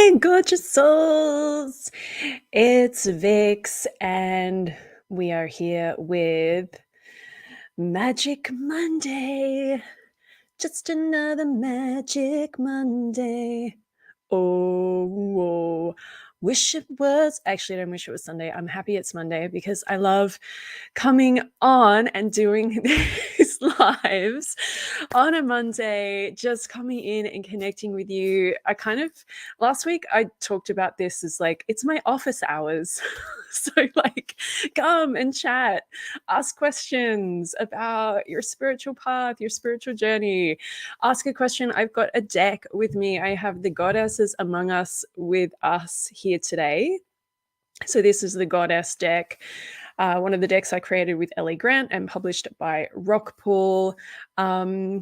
Hi, gorgeous souls. It's Vix, and we are here with Magic Monday. Just another Magic Monday. Oh, wish it was. Actually, I don't wish it was Sunday. I'm happy it's Monday because I love coming on and doing these lives on a Monday, just coming in and connecting with you. Last week I talked about this as like, it's my office hours. So, like, come and chat, ask questions about your spiritual path, your spiritual journey. Ask a question. I've got a deck with me. I have the Goddesses Among Us with us here today. So this is the Goddess deck, one of the decks I created with Ellie Grant and published by Rockpool. Hi.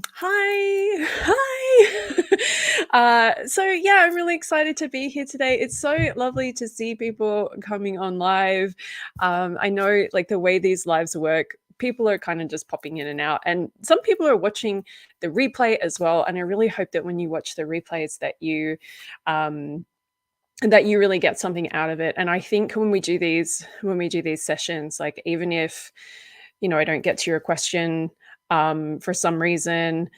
So yeah, I'm really excited to be here today. It's so lovely to see people coming on live. I know, like, the way these lives work, people are kind of just popping in and out, and some people are watching the replay as well. And I really hope that when you watch the replays that you really get something out of it. And I think when we do these sessions, like, even if I don't get to your question for some reason,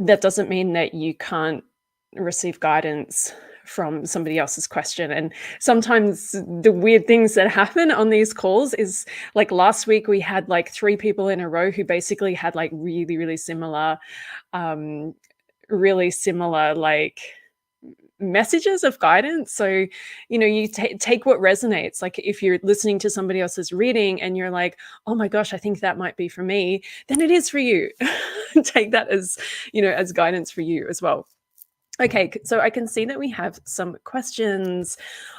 that doesn't mean that you can't receive guidance from somebody else's question. And sometimes the weird things that happen on these calls is, like, last week we had like 3 people in a row who basically had like really similar like messages of guidance. So you take what resonates. Like, if you're listening to somebody else's reading and you're like, oh my gosh, I think that might be for me, then it is for you. Take that as as guidance for you as well. Okay, so I can see that we have some questions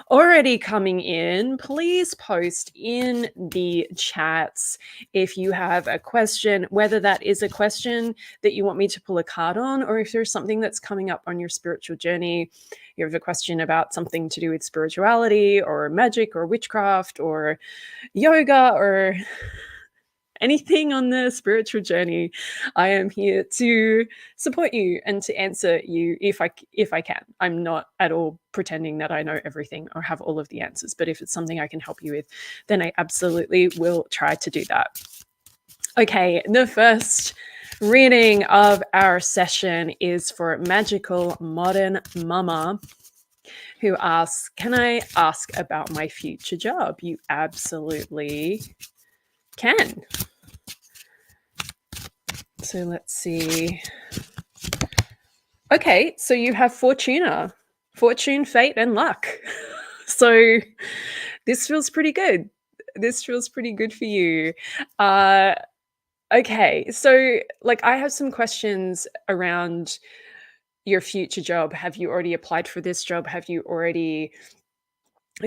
already coming in. Please post in the chats if you have a question, whether that is a question that you want me to pull a card on, or if there's something that's coming up on your spiritual journey. You have a question about something to do with spirituality or magic or witchcraft or yoga or anything on the spiritual journey. I am here to support you and to answer you if I can. I'm not at all pretending that I know everything or have all of the answers, but if it's something I can help you with, then I absolutely will try to do that. Okay, the first reading of our session is for Magical Modern Mama, who asks, can I ask about my future job? You absolutely can. So let's see. Okay, so you have Fortuna, fortune, fate, and luck. So this feels pretty good. This feels pretty good for you. Okay, so, like, I have some questions around your future job. Have you already applied for this job? Have you already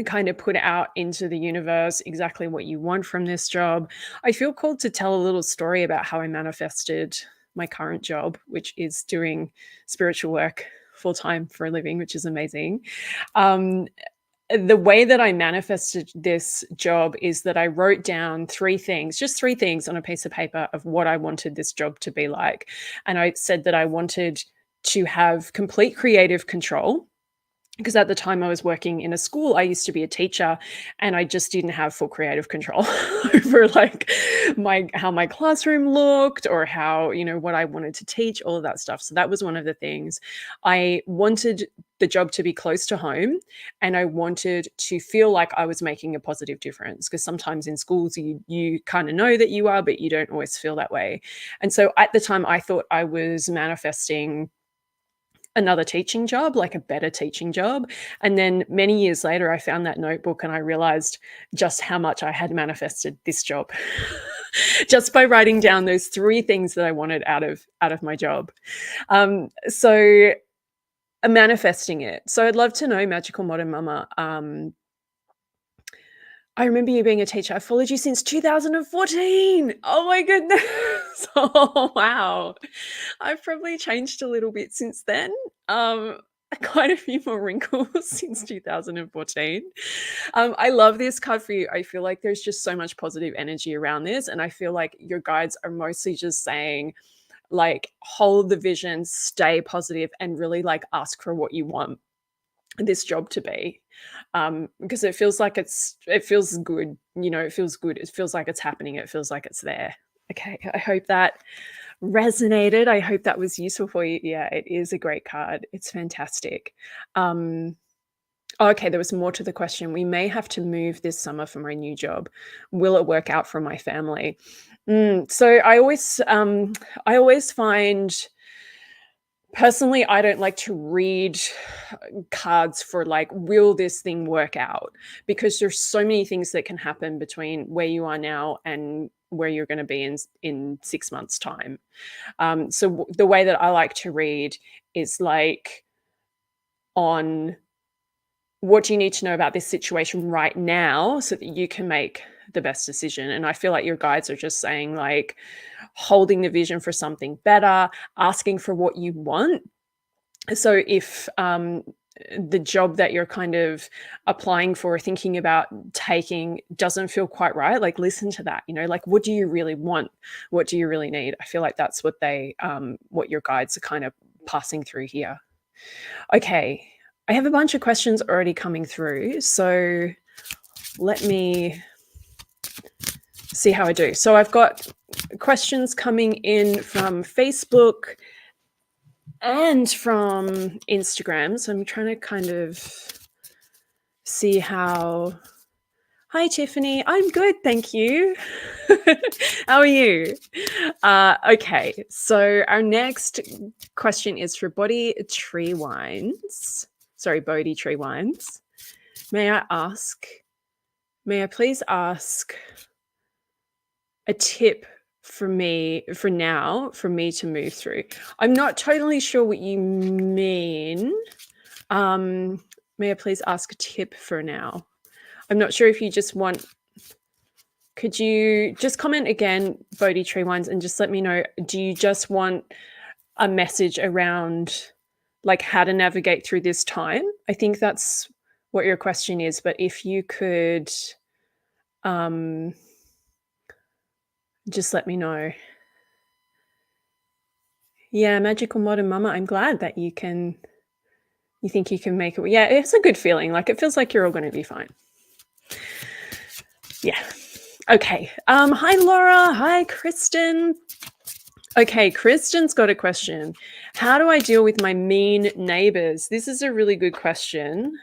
kind of put out into the universe exactly what you want from this job? I feel called to tell a little story about how I manifested my current job, which is doing spiritual work full time for a living, which is amazing. The way that I manifested this job is that I wrote down 3 things, just 3 things on a piece of paper of what I wanted this job to be like. And I said that I wanted to have complete creative control, because at the time I was working in a school, I used to be a teacher, and I just didn't have full creative control over, like, how my classroom looked, or how, what I wanted to teach, all of that stuff. So that was one of the things. I wanted the job to be close to home, and I wanted to feel like I was making a positive difference, because sometimes in schools you kind of know that you are, but you don't always feel that way. And so at the time I thought I was manifesting another teaching job, like a better teaching job. And then many years later, I found that notebook and I realized just how much I had manifested this job just by writing down those 3 things that I wanted out of my job. So manifesting it. So I'd love to know, Magical Modern Mama, I remember you being a teacher. I've followed you since 2014. Oh my goodness. Oh, wow. I've probably changed a little bit since then. Quite a few more wrinkles since 2014. I love this card for you. I feel like there's just so much positive energy around this. And I feel like your guides are mostly just saying, like, hold the vision, stay positive, and really, like, ask for what you want. this job to be, because it feels like it feels good, it feels good. It feels like it's happening. It feels like it's there. Okay, I hope that resonated. I hope that was useful for you. Yeah, it is a great card. It's fantastic. Um, okay, there was more to the question. We may have to move this summer for my new job. Will it work out for my family? So I always find personally, I don't like to read cards for like, will this thing work out? Because there's so many things that can happen between where you are now and where you're going to be in 6 months' time. So the way that I like to read is like on what do you need to know about this situation right now so that you can make the best decision. And I feel like your guides are just saying like holding the vision for something better, asking for what you want. So if the job that you're kind of applying for, thinking about taking doesn't feel quite right, like listen to that, like what do you really want? What do you really need? I feel like that's what your guides are kind of passing through here. Okay, I have a bunch of questions already coming through, so let me see how I do. So I've got questions coming in from Facebook and from Instagram. So I'm trying to kind of see how. Hi, Tiffany. I'm good, thank you. How are you? Okay, so our next question is for Bodhi Tree Wines. Sorry, Bodhi Tree Wines. May I please ask a tip for me for now for me to move through? I'm not totally sure what you mean. May I please ask a tip for now? I'm not sure if you just want. Could you just comment again, Bodhi Tree Wines, and just let me know, do you just want a message around like how to navigate through this time? I think that's what your question is, but if you could just let me know. Yeah, Magical Modern Mama, I'm glad that you think you can make it. Yeah, it's a good feeling. Like it feels like you're all going to be fine. Yeah. Okay. Hi, Laura. Hi, Kristen. Okay, Kristen's got a question. How do I deal with my mean neighbors? This is a really good question.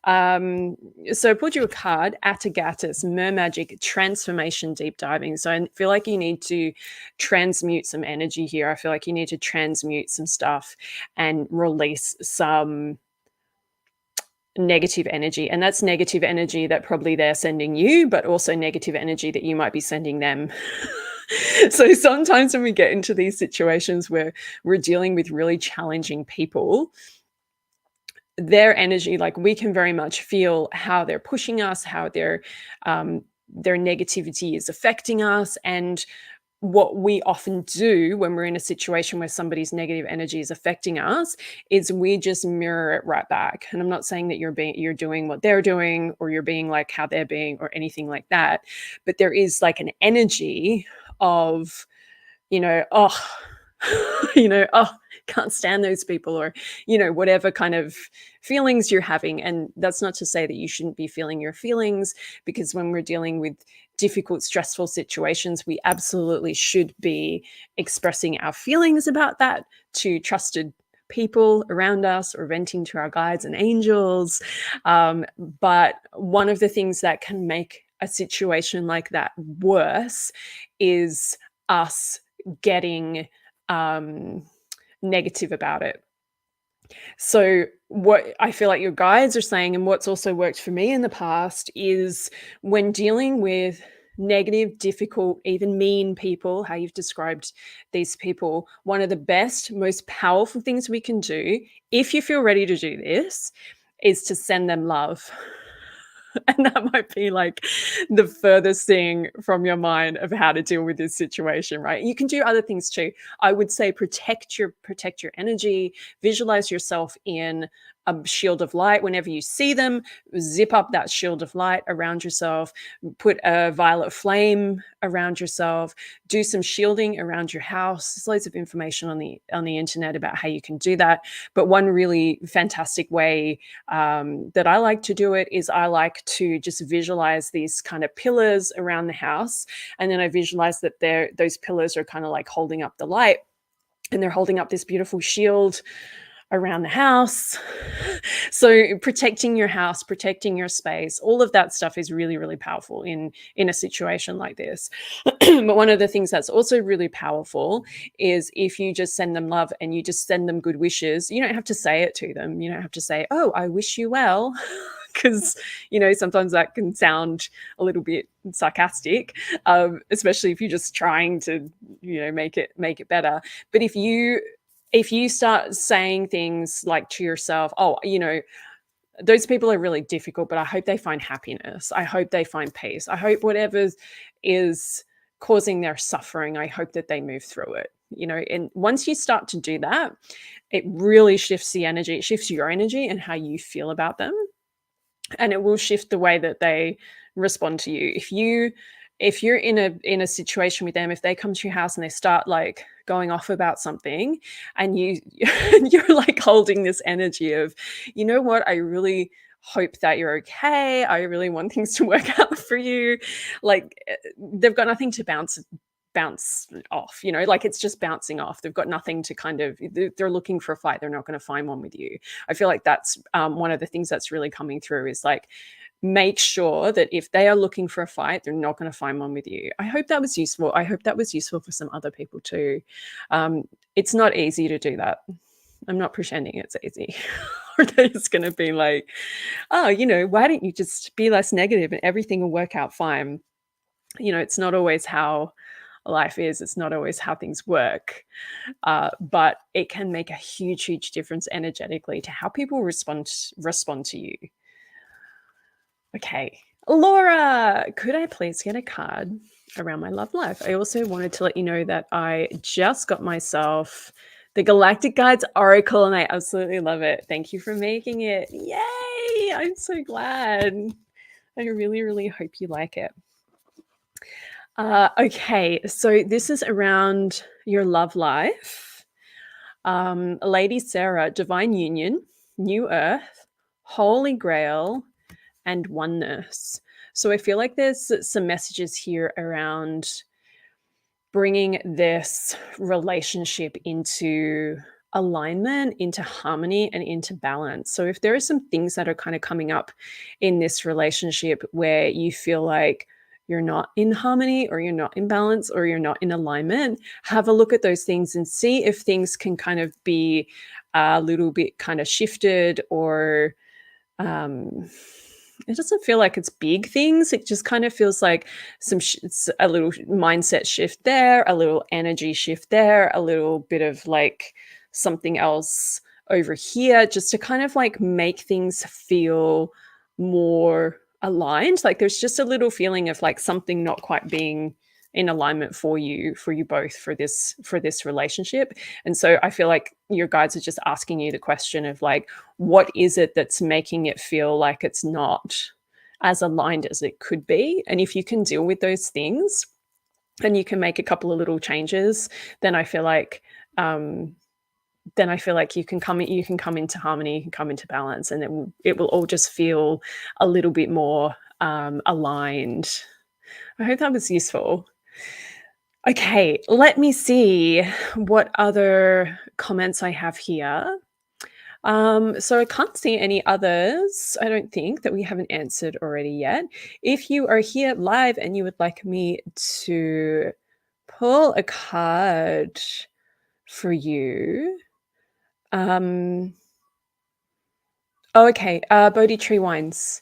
So I pulled you a card, Atagatus, Magick, Transformation Deep Diving. So I feel like you need to transmute some energy here. I feel like you need to transmute some stuff and release some negative energy. And that's negative energy that probably they're sending you, but also negative energy that you might be sending them. So sometimes when we get into these situations where we're dealing with really challenging people, their energy, like we can very much feel how they're pushing us, how their negativity is affecting us. And what we often do when we're in a situation where somebody's negative energy is affecting us is we just mirror it right back. And I'm not saying that you're doing what they're doing or you're being like how they're being or anything like that, but there is like an energy of, oh, oh, can't stand those people, or, whatever kind of feelings you're having. And that's not to say that you shouldn't be feeling your feelings, because when we're dealing with difficult, stressful situations, we absolutely should be expressing our feelings about that to trusted people around us or venting to our guides and angels. But one of the things that can make a situation like that worse is us getting negative about it. So what I feel like your guides are saying, and what's also worked for me in the past, is when dealing with negative, difficult, even mean people, how you've described these people, one of the best, most powerful things we can do, if you feel ready to do this, is to send them love. And that might be like the furthest thing from your mind of how to deal with this situation, right? You can do other things too. I would say protect your energy, visualize yourself in a shield of light whenever you see them. Zip up that shield of light around yourself, put a violet flame around yourself, do some shielding around your house. There's loads of information on the internet about how you can do that. But one really fantastic way that I like to do it is I like to just visualize these kind of pillars around the house, and then I visualize that those pillars are kind of like holding up the light, and they're holding up this beautiful shield around the house. So protecting your house, protecting your space, all of that stuff is really, really powerful in a situation like this. But one of the things that's also really powerful is if you just send them love and you just send them good wishes. You don't have to say it to them. You don't have to say, "Oh, I wish you well." Because sometimes that can sound a little bit sarcastic, especially if you're just trying to make it better. But if you start saying things like to yourself, "Oh, those people are really difficult, but I hope they find happiness. I hope they find peace. I hope whatever is causing their suffering, I hope that they move through it." And once you start to do that, it really shifts the energy. It shifts your energy and how you feel about them, and it will shift the way that they respond to you. If you're in a situation with them, if they come to your house and they start like going off about something, and you're like holding this energy of, "You know what, I really hope that you're okay. I really want things to work out for you." Like they've got nothing to bounce off, like it's just bouncing off. They've got nothing to they're looking for a fight. They're not going to find one with you. I feel like that's one of the things that's really coming through is like, make sure that if they are looking for a fight, they're not going to find one with you. I hope that was useful. I hope that was useful for some other people too. It's not easy to do that. I'm not pretending it's easy. Or they're just going to be like, "Oh, why don't you just be less negative and everything will work out fine?" It's not always how life is. It's not always how things work. But it can make a huge, huge difference energetically to how people respond to you. Okay. Laura, could I please get a card around my love life? I also wanted to let you know that I just got myself the Galactic Guides Oracle, and I absolutely love it. Thank you for making it. Yay! I'm so glad. I really, really hope you like it. Okay, so this is around your love life. Lady Sarah, Divine Union, New Earth, Holy Grail, and Oneness. So I feel like there's some messages here around bringing this relationship into alignment, into harmony, and into balance. So if there are some things that are kind of coming up in this relationship where you feel like you're not in harmony, or you're not in balance, or you're not in alignment, have a look at those things and see if things can kind of be a little bit kind of shifted, or it doesn't feel like it's big things. It just kind of feels like it's a little mindset shift there, a little energy shift there, a little bit of like something else over here, just to kind of like make things feel more aligned. Like there's just a little feeling of like something not quite being in alignment for you both for this relationship. And so I feel like your guides are just asking you the question of like, what is it that's making it feel like it's not as aligned as it could be? And if you can deal with those things and you can make a couple of little changes, then I feel like you can come into harmony, you can come into balance, and it will all just feel a little bit more aligned. I hope that was useful. Okay, let me see what other comments I have here. So I can't see any others, I don't think, that we haven't answered already yet. If you are here live and you would like me to pull a card for you. Okay, Bodhi Tree Wines.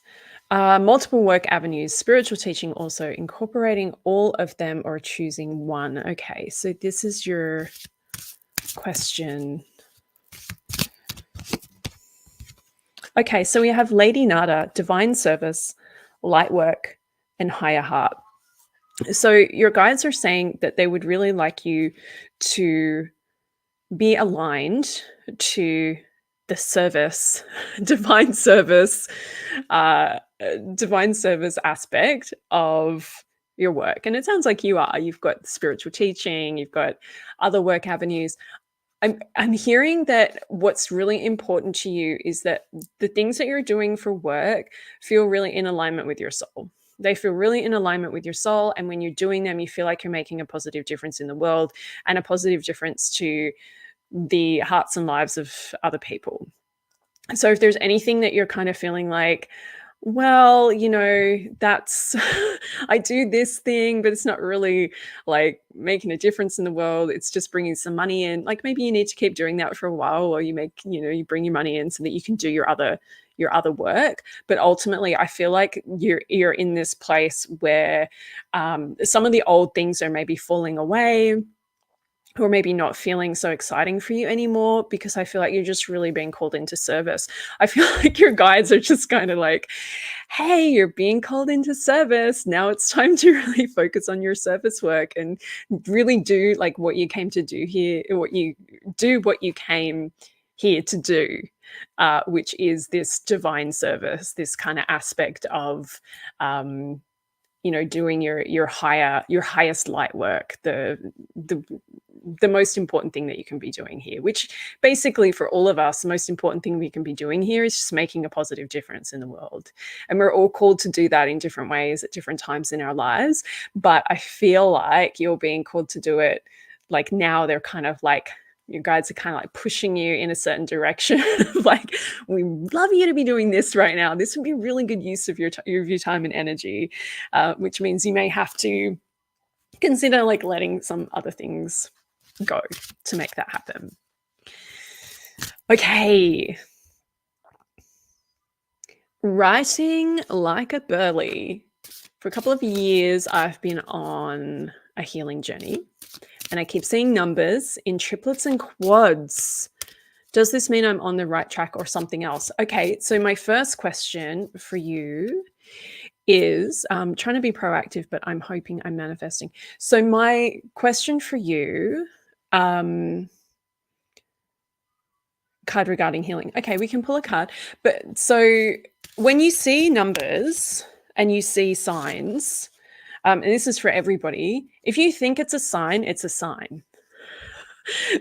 Multiple work avenues, spiritual teaching also, incorporating all of them or choosing one. Okay, so this is your question. Okay, so we have Lady Nada, divine service, light work, and higher heart. So your guides are saying that they would really like you to be aligned to the service, divine service, divine service aspect of your work. And it sounds like you are. You've got spiritual teaching, you've got other work avenues. I'm hearing that what's really important to you is that the things that you're doing for work feel really in alignment with your soul. They feel really in alignment with your soul, and when you're doing them, you feel like you're making a positive difference in the world and a positive difference to the hearts and lives of other people. So if there's anything that you're kind of feeling like, well, that's I do this thing, but it's not really like making a difference in the world. It's just bringing some money in. Like maybe you need to keep doing that for a while, or you bring your money in so that you can do your other work. But ultimately, I feel like you're in this place where some of the old things are maybe falling away, or maybe not feeling so exciting for you anymore, because I feel like you're just really being called into service. I feel like your guides are just kind of like, hey, you're being called into service. Now it's time to really focus on your service work and really do like what you came to do here, what you came here to do, which is this divine service, this kind of aspect of doing your highest light work, the most important thing that you can be doing here, which basically for all of us, the most important thing we can be doing here is just making a positive difference in the world. And we're all called to do that in different ways at different times in our lives. But I feel like you're being called to do it like now. They're kind of like, your guides are kind of like pushing you in a certain direction. Like, we love you to be doing this right now. This would be a really good use of your time and energy, which means you may have to consider like letting some other things go to make that happen. Okay. Writing like a burly. For a couple of years, I've been on a healing journey, and I keep seeing numbers in triplets and quads. Does this mean I'm on the right track or something else? Okay, so my first question for you is trying to be proactive, but I'm hoping I'm manifesting. So my question for you, card regarding healing. Okay, we can pull a card. But so when you see numbers and you see signs, and this is for everybody, if you think it's a sign, it's a sign.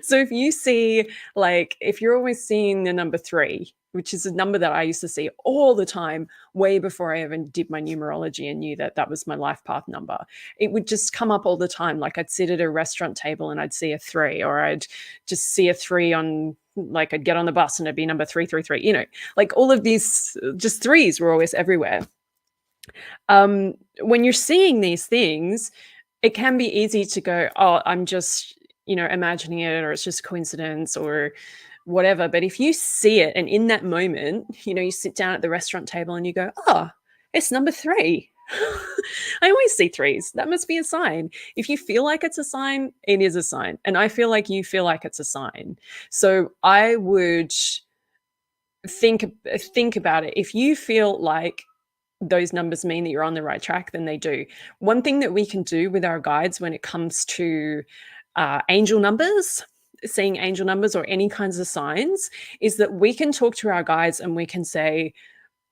So if you see, like, if you're always seeing the number 3, which is a number that I used to see all the time, way before I even did my numerology and knew that that was my life path number, it would just come up all the time. Like, I'd sit at a restaurant table and I'd see a 3, or I'd just see a 3 on, like, I'd get on the bus and it'd be number 333, like all of these just 3s were always everywhere. When you're seeing these things, it can be easy to go, oh, I'm just imagining it, or it's just coincidence or whatever. But if you see it, and in that moment, you sit down at the restaurant table and you go, oh, it's number 3. I always see 3s. That must be a sign. If you feel like it's a sign, it is a sign. And I feel like you feel like it's a sign. So I would think about it. If you feel like those numbers mean that you're on the right track, then they do. One thing that we can do with our guides when it comes to angel numbers, seeing angel numbers or any kinds of signs, is that we can talk to our guides and we can say,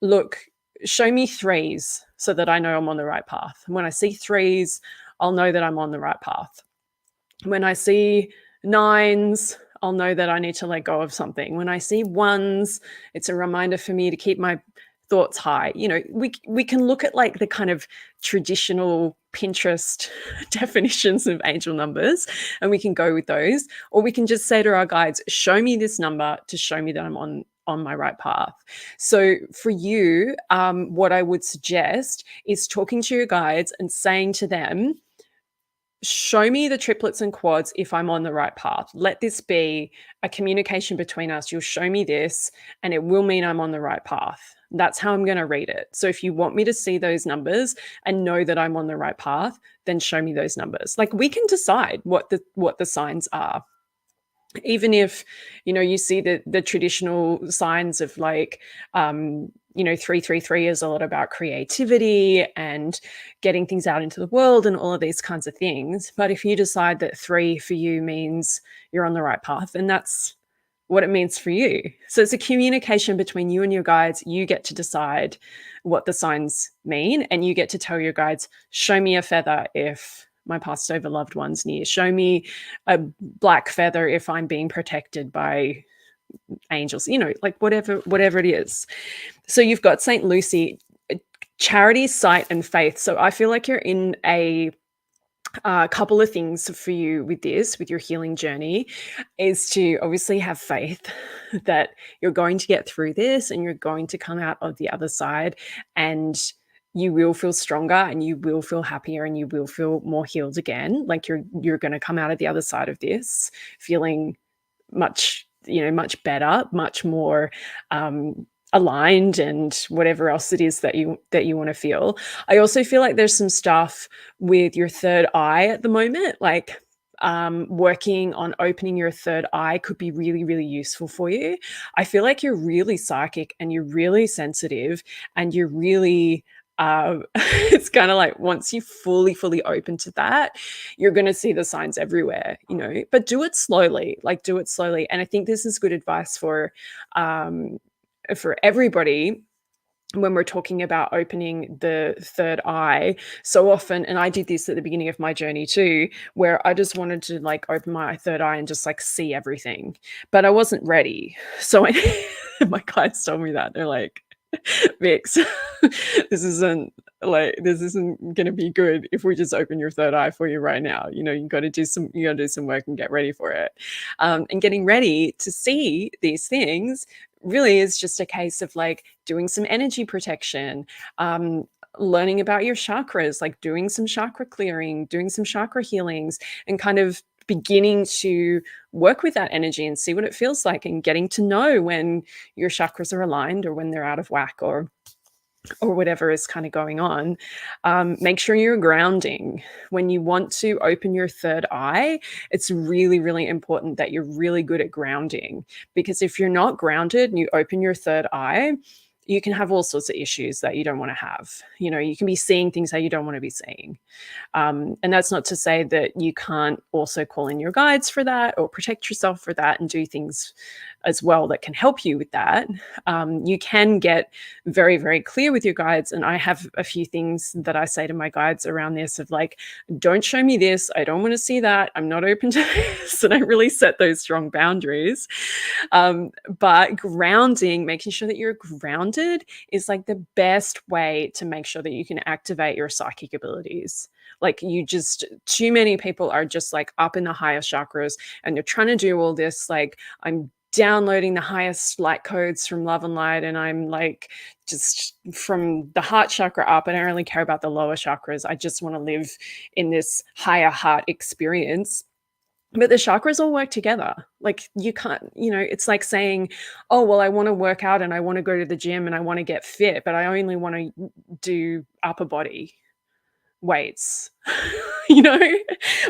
look, show me 3s so that I know I'm on the right path. When I see 3s, I'll know that I'm on the right path. When I see 9s, I'll know that I need to let go of something. When I see 1s, it's a reminder for me to keep my thoughts high. We can look at like the kind of traditional Pinterest definitions of angel numbers, and we can go with those, or we can just say to our guides, show me this number to show me that I'm on my right path. So for you, what I would suggest is talking to your guides and saying to them, show me the triplets and quads if I'm on the right path. Let this be a communication between us. You'll show me this, and it will mean I'm on the right path. That's how I'm going to read it. So if you want me to see those numbers and know that I'm on the right path, then show me those numbers. Like, we can decide what the signs are. Even if, you see the traditional signs of like, 333 is a lot about creativity and getting things out into the world and all of these kinds of things. But if you decide that 3 for you means you're on the right path, then that's what it means for you. So it's a communication between you and your guides. You get to decide what the signs mean, and you get to tell your guides, show me a feather if my passed over loved one's near. Show me a black feather if I'm being protected by angels, like whatever it is. So you've got St. Lucy, charity, sight, and faith. So I feel like you're in a couple of things for you with this, with your healing journey, is to obviously have faith that you're going to get through this and you're going to come out of the other side, and you will feel stronger and you will feel happier and you will feel more healed again. Like you're going to come out of the other side of this feeling much, much better, much more aligned, and whatever else it is that you want to feel. I also feel like there's some stuff with your third eye at the moment, like working on opening your third eye could be really, really useful for you. I feel like you're really psychic and you're really sensitive and you're really it's kind of like once you fully open to that, you're going to see the signs everywhere, but do it slowly, and I think this is good advice for everybody when we're talking about opening the third eye. So often, and I did this at the beginning of my journey too, where I just wanted to like open my third eye and just like see everything, but I wasn't ready. So my clients told me that they're like, Vix, this isn't going to be good if we just open your third eye for you right now. You got to do some work and get ready for it. And getting ready to see these things really is just a case of like doing some energy protection, learning about your chakras, like doing some chakra clearing, doing some chakra healings, and kind of beginning to work with that energy and see what it feels like, and getting to know when your chakras are aligned or when they're out of whack, or whatever is kind of going on. Make sure you're grounding. When you want to open your third eye, it's really, really important that you're really good at grounding, because if you're not grounded and you open your third eye, you can have all sorts of issues that you don't want to have. You can be seeing things that you don't want to be seeing. And that's not to say that you can't also call in your guides for that or protect yourself for that and do things as well that can help you with that. You can get very, very clear with your guides. And I have a few things that I say to my guides around this of like, don't show me this. I don't want to see that. I'm not open to this. And I really set those strong boundaries. But grounding, making sure that you're grounded is like the best way to make sure that you can activate your psychic abilities. Like too many people are just like up in the higher chakras and they're trying to do all this. Like I'm downloading the highest light codes from love and light, and I'm like just from the heart chakra up. I don't really care about the lower chakras. I just want to live in this higher heart experience. But the chakras all work together. Like you can't, it's like saying, oh, well, I want to work out and I want to go to the gym and I want to get fit, but I only want to do upper body weights, you know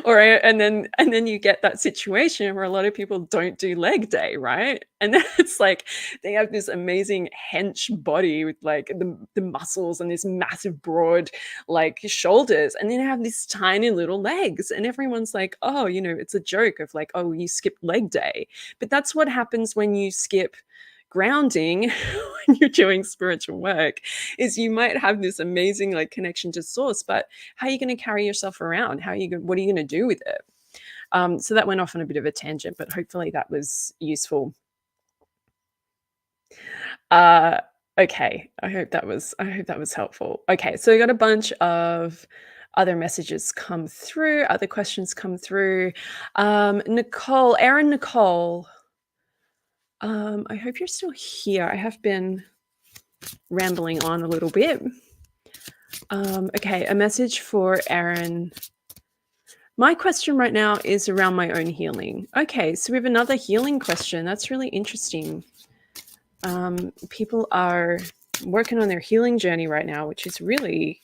and then you get that situation where a lot of people don't do leg day, right? And then it's like they have this amazing hench body with like the muscles and this massive broad like shoulders, and then they have these tiny little legs, and everyone's like, oh, it's a joke of like, oh, you skipped leg day. But that's what happens when you skip grounding when you're doing spiritual work, is you might have this amazing like connection to source, but how are you going to carry yourself around? What are you going to do with it? So that went off on a bit of a tangent, but hopefully that was useful. Okay, I hope that was helpful. Okay, so we got a bunch of other messages come through, other questions come through. Nicole, I hope you're still here. I have been rambling on a little bit. Okay, a message for Erin. My question right now is around my own healing. Okay, so we have another healing question. That's really interesting. People are working on their healing journey right now, which is really,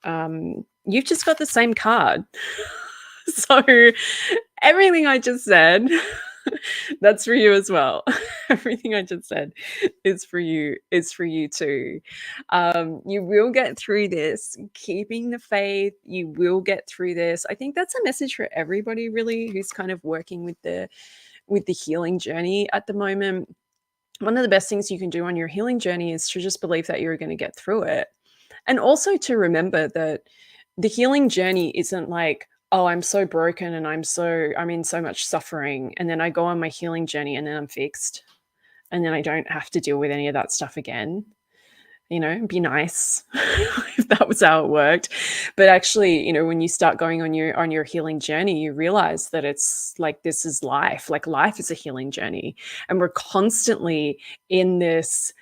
you've just got the same card. So everything I just said, that's for you as well. Everything I just said is for you too. You will get through this. Keeping the faith, you will get through this. I think that's a message for everybody really who's kind of working with with the healing journey at the moment, one of the best things you can do on your healing journey is to just believe that you're going to get through it. And also to remember that the healing journey isn't like, oh, I'm so broken and I'm in so much suffering. And then I go on my healing journey and then I'm fixed. And then I don't have to deal with any of that stuff again. Be nice if that was how it worked. But actually, when you start going on your healing journey, you realize that it's like, this is life. Like, life is a healing journey. And we're constantly in this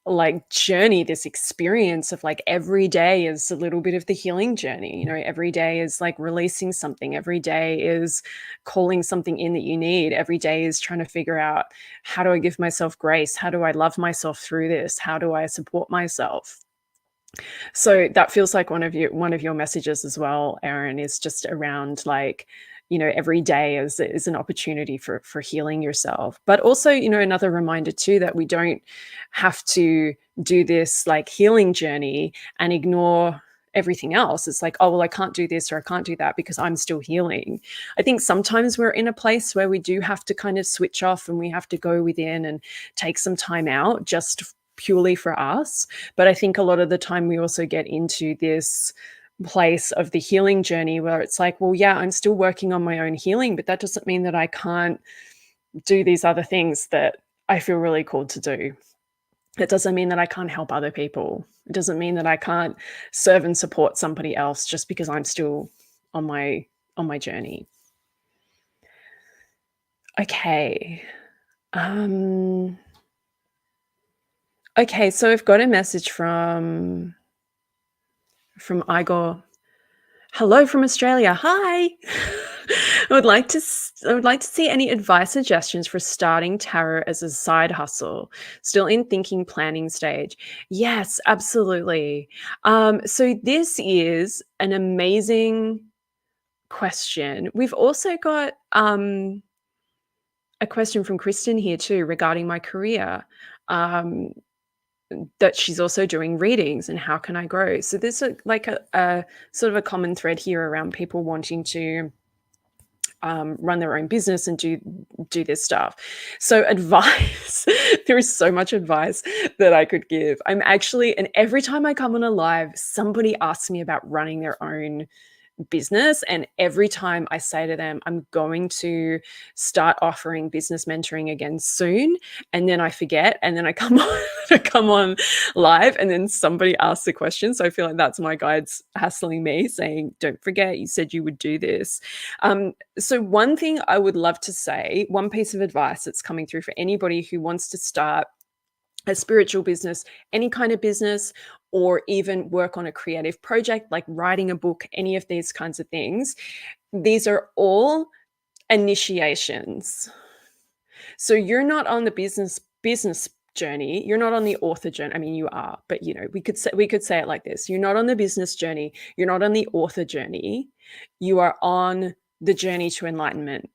like journey, this experience of like, every day is a little bit of the healing journey. Every day is like releasing something. Every day is calling something in that you need. Every day is trying to figure out, how do I give myself grace? How do I love myself through this? How do I support myself? So that feels like one of your messages as well, Erin, is just around like, every day is an opportunity for healing yourself. But also, another reminder too, that we don't have to do this like healing journey and ignore everything else. It's like, oh, well, I can't do this or I can't do that because I'm still healing. I think sometimes we're in a place where we do have to kind of switch off, and we have to go within and take some time out just purely for us. But I think a lot of the time we also get into this place of the healing journey where it's like, well, yeah, I'm still working on my own healing, but that doesn't mean that I can't do these other things that I feel really called to do. It doesn't mean that I can't help other people. It doesn't mean that I can't serve and support somebody else just because I'm still on my journey. Okay. Um okay, so I've got a message from Igor. Hello from Australia. Hi. I would like to see any advice suggestions for starting tarot as a side hustle. Still in thinking planning stage. Yes, absolutely. So this is an amazing question. We've also got a question from Kristen here too regarding my career. Um, that she's also doing readings and how can I grow. So there's a sort of a common thread here around people wanting to run their own business and do this stuff. So advice, there is so much advice that I could give. And every time I come on a live, somebody asks me about running their own business, and every time I say to them, I'm going to start offering business mentoring again soon, and then I forget, and then I come on I come on live, and then somebody asks the question. So I feel like that's my guides hassling me, saying, don't forget, you said you would do this. So one thing I would love to say, one piece of advice that's coming through for anybody who wants to start a spiritual business, any kind of business, or even work on a creative project like writing a book, any of these kinds of things, these are all initiations. So you're not on the business journey. You're not on the author journey. I mean, you are, but we could say it like this. You're not on the business journey. You're not on the author journey. You are on the journey to enlightenment.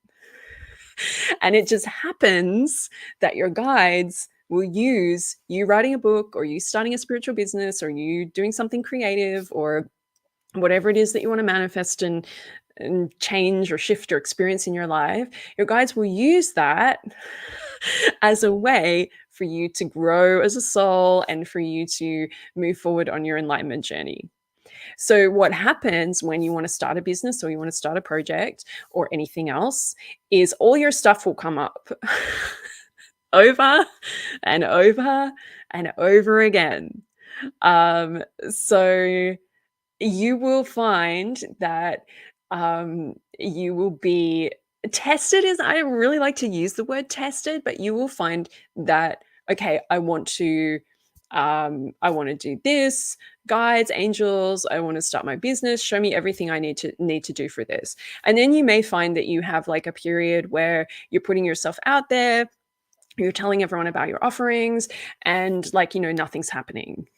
And it just happens that your guides will use you writing a book, or you starting a spiritual business, or you doing something creative, or whatever it is that you want to manifest and change or shift or experience in your life. Your guides will use that as a way for you to grow as a soul and for you to move forward on your enlightenment journey. So what happens when you want to start a business, or you want to start a project, or anything else, is all your stuff will come up over and over and over again. So you will find that you will be tested. Is I don't really like to use the word tested, but you will find that, okay, I want to do this, guides, angels, I want to start my business, show me everything I need to do for this. And then you may find that you have like a period where you're putting yourself out there, you're telling everyone about your offerings, and nothing's happening.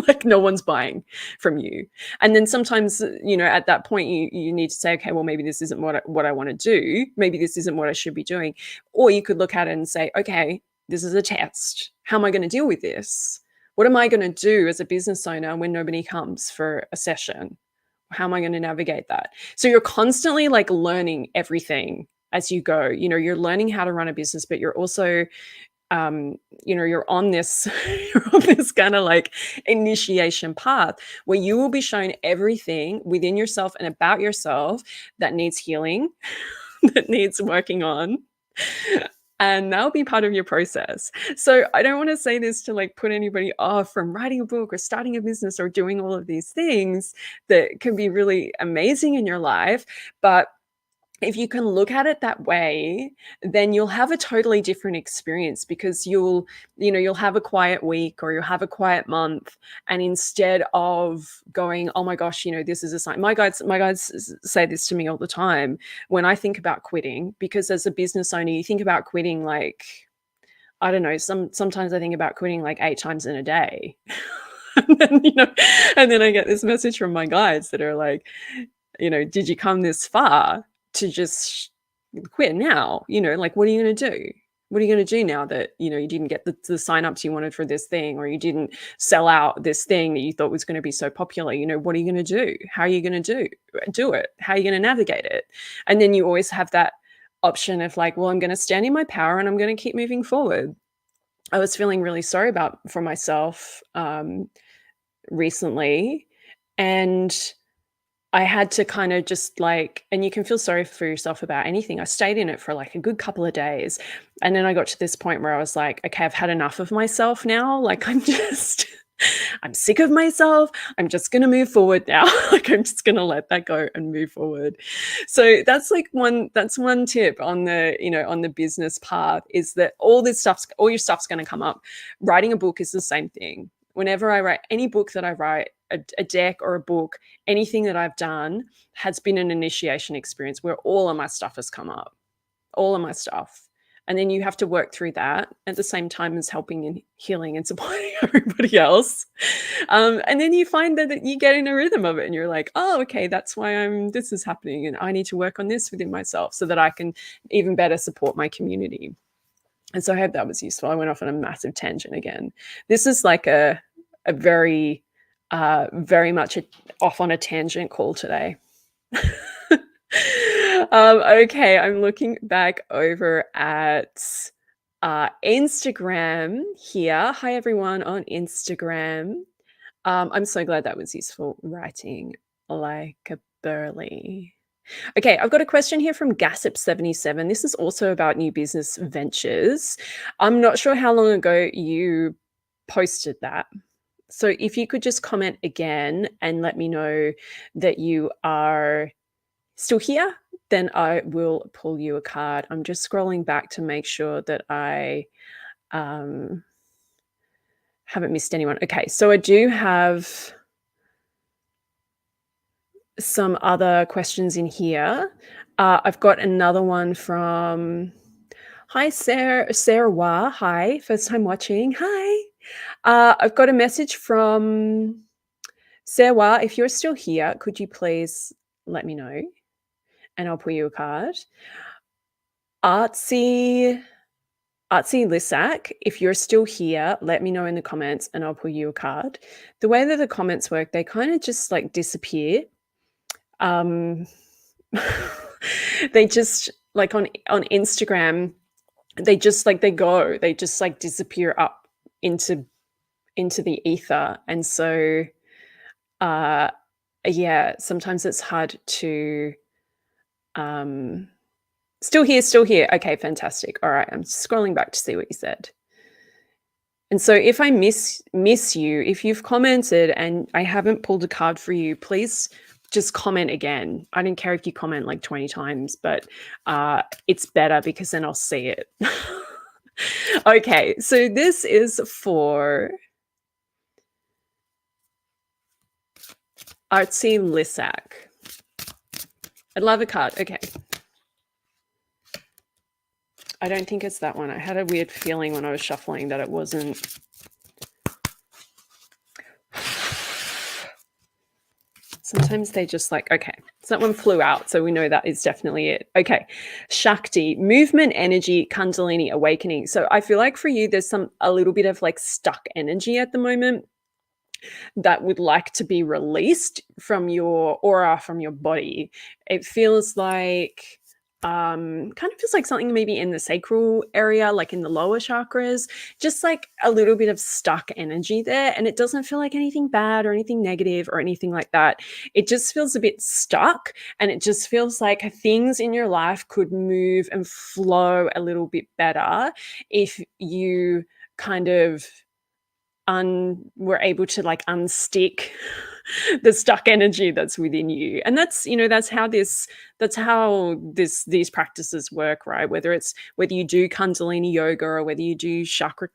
Like, no one's buying from you. And then sometimes, at that point, you need to say, okay, well, maybe this isn't what I want to do. Maybe this isn't what I should be doing. Or you could look at it and say, okay, this is a test. How am I going to deal with this? What am I going to do as a business owner when nobody comes for a session? How am I going to navigate that? So you're constantly like learning everything as you go. You know, you're learning how to run a business, but you're also, you know, you're on this you're on this kind of like initiation path where you will be shown everything within yourself and about yourself that needs healing, that needs working on. And that'll be part of your process. So I don't want to say this to like put anybody off from writing a book or starting a business or doing all of these things that can be really amazing in your life. But if you can look at it that way, then you'll have a totally different experience because you'll have a quiet week or you'll have a quiet month. And instead of going, oh my gosh, this is a sign. My guides say this to me all the time when I think about quitting, because as a business owner, you think about quitting like, I don't know, sometimes I think about quitting like 8 times in a day. and then, and then I get this message from my guides that are like, did you come this far to just quit now? Like, what are you going to do? What are you going to do now that, you didn't get the signups you wanted for this thing, or you didn't sell out this thing that you thought was going to be so popular? What are you going to do? How are you going to do it? How are you going to navigate it? And then you always have that option of like, well, I'm going to stand in my power and I'm going to keep moving forward. I was feeling really sorry for myself recently, and I had to kind of just like, and you can feel sorry for yourself about anything. I stayed in it for like a good couple of days. And then I got to this point where I was like, okay, I've had enough of myself now. Like I'm sick of myself. I'm just going to move forward now. Like I'm just going to let that go and move forward. So that's one tip on the business path, is that all your stuff's going to come up. Writing a book is the same thing. Whenever I write any book that I write, a deck or a book, anything that I've done has been an initiation experience where all of my stuff has come up, all of my stuff. And then you have to work through that at the same time as helping and healing and supporting everybody else. And then you find that you get in a rhythm of it and you're like, oh, okay, that's why this is happening. And I need to work on this within myself so that I can even better support my community. And so I hope that was useful. I went off on a massive tangent again. This is like a very much off on a tangent call today. Okay, I'm looking back over at Instagram here. Hi, everyone on Instagram. I'm so glad that was useful. Writing like a burly. Okay, I've got a question here from Gassip77. This is also about new business ventures. I'm not sure how long ago you posted that. So if you could just comment again and let me know that you are still here, then I will pull you a card. I'm just scrolling back to make sure that I haven't missed anyone. Okay, so I do have some other questions in here. I've got another one from, hi, Sarah Wah. Hi, first time watching. Hi. I've got a message from Sarah. If you're still here, could you please let me know and I'll pull you a card. Artsy Lissac, if you're still here, let me know in the comments and I'll pull you a card. The way that the comments work, they kind of just like disappear. They just like on Instagram, they just like disappear up into the ether. And so yeah, sometimes it's hard to still here. Okay, fantastic. All right, I'm scrolling back to see what you said. And so if I miss you, if you've commented and I haven't pulled a card for you, please just comment again. I don't care if you comment like 20 times, but it's better because then I'll see it. Okay, so this is for Artsy Lissac. I'd love a card. Okay. I don't think it's that one. I had a weird feeling when I was shuffling that it wasn't. Sometimes they just like, okay, so that one flew out. So we know that is definitely it. Okay. Shakti, movement, energy, Kundalini, awakening. So I feel like for you, there's a little bit of like stuck energy at the moment that would like to be released from your aura, from your body. It feels like kind of feels like something maybe in the sacral area, like in the lower chakras, just like a little bit of stuck energy there. And it doesn't feel like anything bad or anything negative or anything like that. It just feels a bit stuck. And it just feels like things in your life could move and flow a little bit better if you kind of were able to like unstick the stuck energy that's within you. And that's, that's how these practices work, right? Whether you do Kundalini yoga or whether you do chakra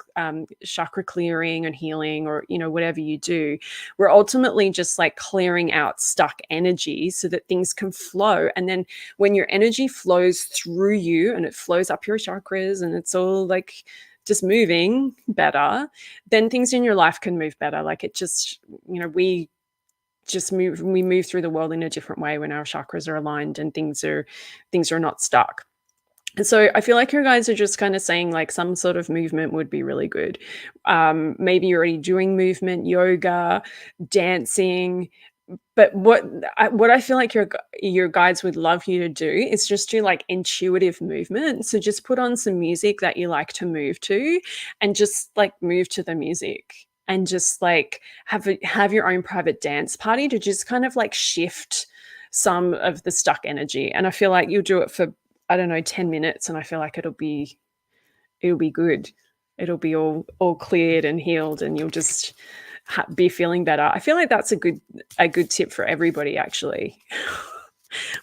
clearing and healing, or whatever you do, we're ultimately just like clearing out stuck energy so that things can flow. And then when your energy flows through you and it flows up your chakras and it's all like just moving better, then things in your life can move better. Like it just, we move through the world in a different way when our chakras are aligned and things are not stuck. And so I feel like you guys are just kind of saying like some sort of movement would be really good. Maybe you're already doing movement, yoga, dancing. But what I feel like your guides would love you to do is just do like intuitive movement. So just put on some music that you like to move to, and just like move to the music, and just like have your own private dance party to just kind of like shift some of the stuck energy. And I feel like you'll do it for, I don't know, 10 minutes, and I feel like it'll be good. It'll be all cleared and healed, and you'll just be feeling better. I feel like that's a good tip for everybody, actually.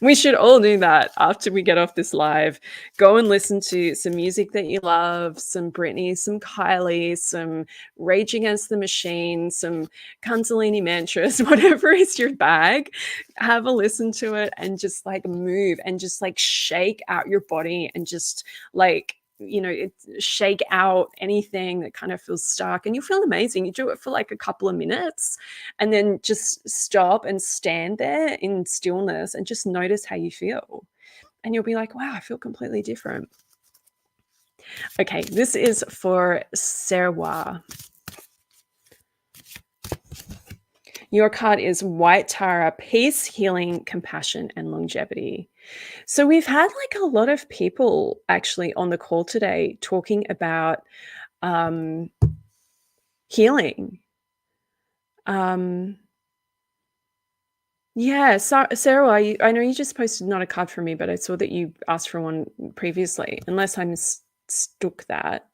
We should all do that after we get off this live. Go and listen to some music that you love, some Britney, some Kylie, some Rage Against the Machine, some Kundalini mantras, whatever is your bag. Have a listen to it and just like move and just like shake out your body and just like, shake out anything that kind of feels stuck, and you feel amazing. You do it for like a couple of minutes and then just stop and stand there in stillness and just notice how you feel. And you'll be like, wow, I feel completely different. Okay, this is for Serwa. Your card is White Tara, peace, healing, compassion, and longevity. So we've had like a lot of people actually on the call today talking about healing. Yeah, so Sarah, I know you just posted not a card for me, but I saw that you asked for one previously, unless I mistook that.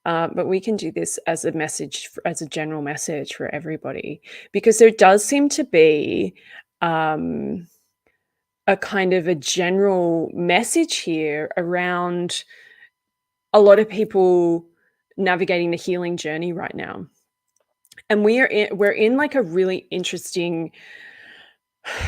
But we can do this as a message, as a general message for everybody, because there does seem to be a kind of a general message here around a lot of people navigating the healing journey right now. And we're in like a really interesting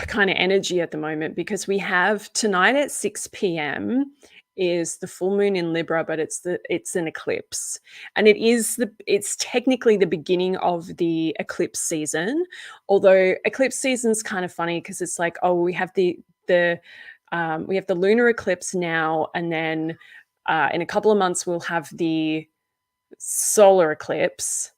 kind of energy at the moment, because we have tonight at 6 p.m. is the full moon in Libra, but it's an eclipse, and it's technically the beginning of the eclipse season. Although eclipse season's kind of funny because it's like, oh, we have the lunar eclipse now, and then in a couple of months we'll have the solar eclipse,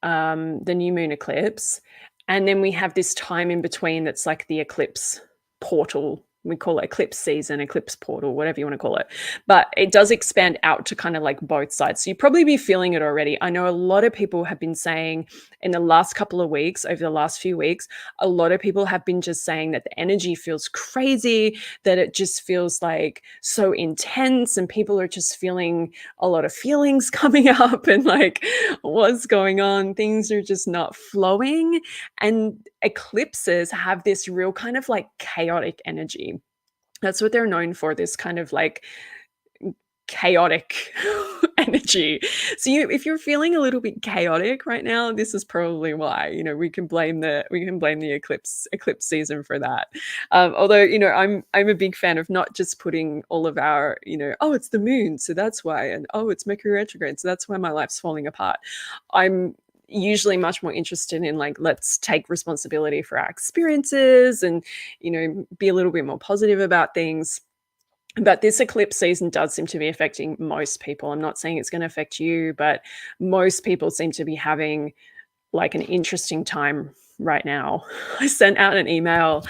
the new moon eclipse, and then we have this time in between that's like the eclipse portal. We call it eclipse season, eclipse portal, whatever you want to call it. But it does expand out to kind of like both sides. So you probably be feeling it already. I know a lot of people have been saying in the last couple of weeks, over the last few weeks, a lot of people have been just saying that the energy feels crazy, that it just feels like so intense, and people are just feeling a lot of feelings coming up, and like, what's going on? Things are just not flowing. And eclipses have this real kind of like chaotic energy. That's what they're known for, this kind of like chaotic energy. So if you're feeling a little bit chaotic right now, this is probably why. We can blame the eclipse season for that. Although I'm a big fan of not just putting all of our oh, it's the moon, so that's why, and oh, it's Mercury retrograde, so that's why my life's falling apart. I'm usually much more interested in like, let's take responsibility for our experiences and be a little bit more positive about things. But this eclipse season does seem to be affecting most people. I'm not saying it's going to affect you, but most people seem to be having like an interesting time right now. I sent out an email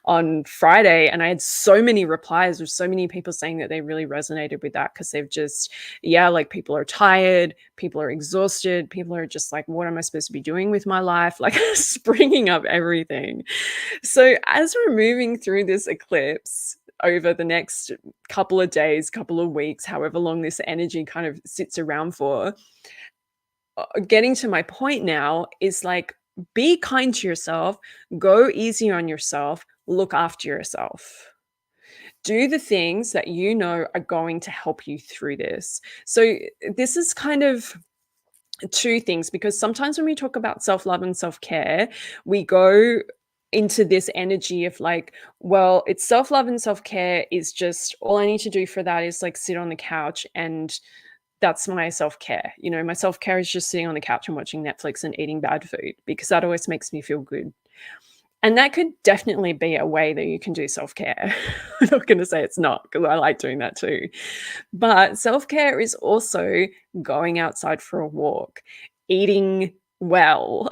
on Friday and I had so many replies with so many people saying that they really resonated with that because they've just, yeah, like people are tired, people are exhausted, people are just like, what am I supposed to be doing with my life? Like springing up everything. So as we're moving through this eclipse, over the next couple of days, couple of weeks, however long this energy kind of sits around for, getting to my point now is like, be kind to yourself, go easy on yourself, look after yourself. Do the things that you know are going to help you through this. So, this is kind of two things because sometimes when we talk about self love and self care, we go into this energy of like, well, it's self love and self care is just all I need to do for that is like sit on the couch and that's my self-care. You know, my self-care is just sitting on the couch and watching Netflix and eating bad food because that always makes me feel good. And that could definitely be a way that you can do self-care. I'm not going to say it's not because I like doing that too. But self-care is also going outside for a walk, eating well,